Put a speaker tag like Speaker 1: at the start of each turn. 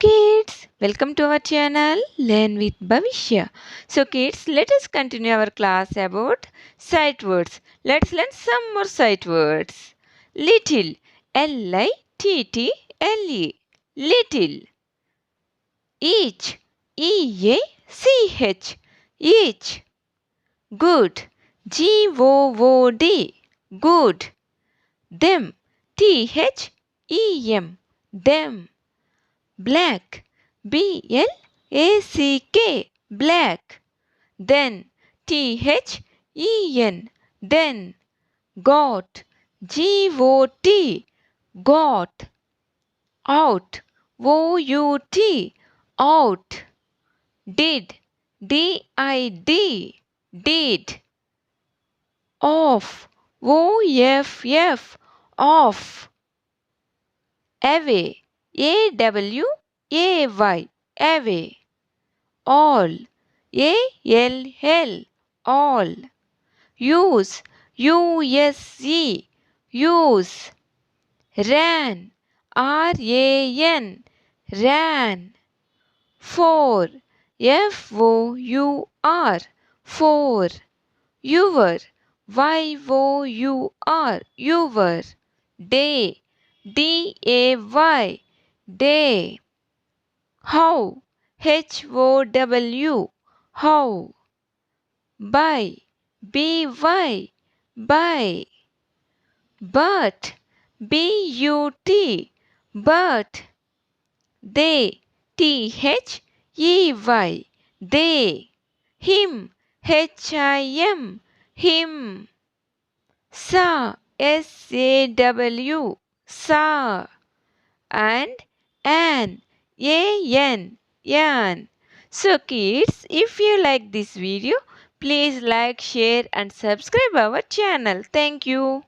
Speaker 1: kids, welcome to our channel Learn with Bhavishya. So kids, let us continue our class about sight words. Let's learn some more sight words. Little, Little. Little. Each, Each. Each. Good, Good. Good. Them, Them. Them. Black, Black. Black. Then, Then. Got, Got. Out, Out. Did, Did. Off, Off. Away, Away. All, All. Use, Use. Ran, Ran. For, For. Your, Your. Day, Day. How, How. Buy, Buy. But, But. They, They. Him, Him. Saw, Saw. And Yan. So kids, if you like this video, please like, share and subscribe our channel. Thank you.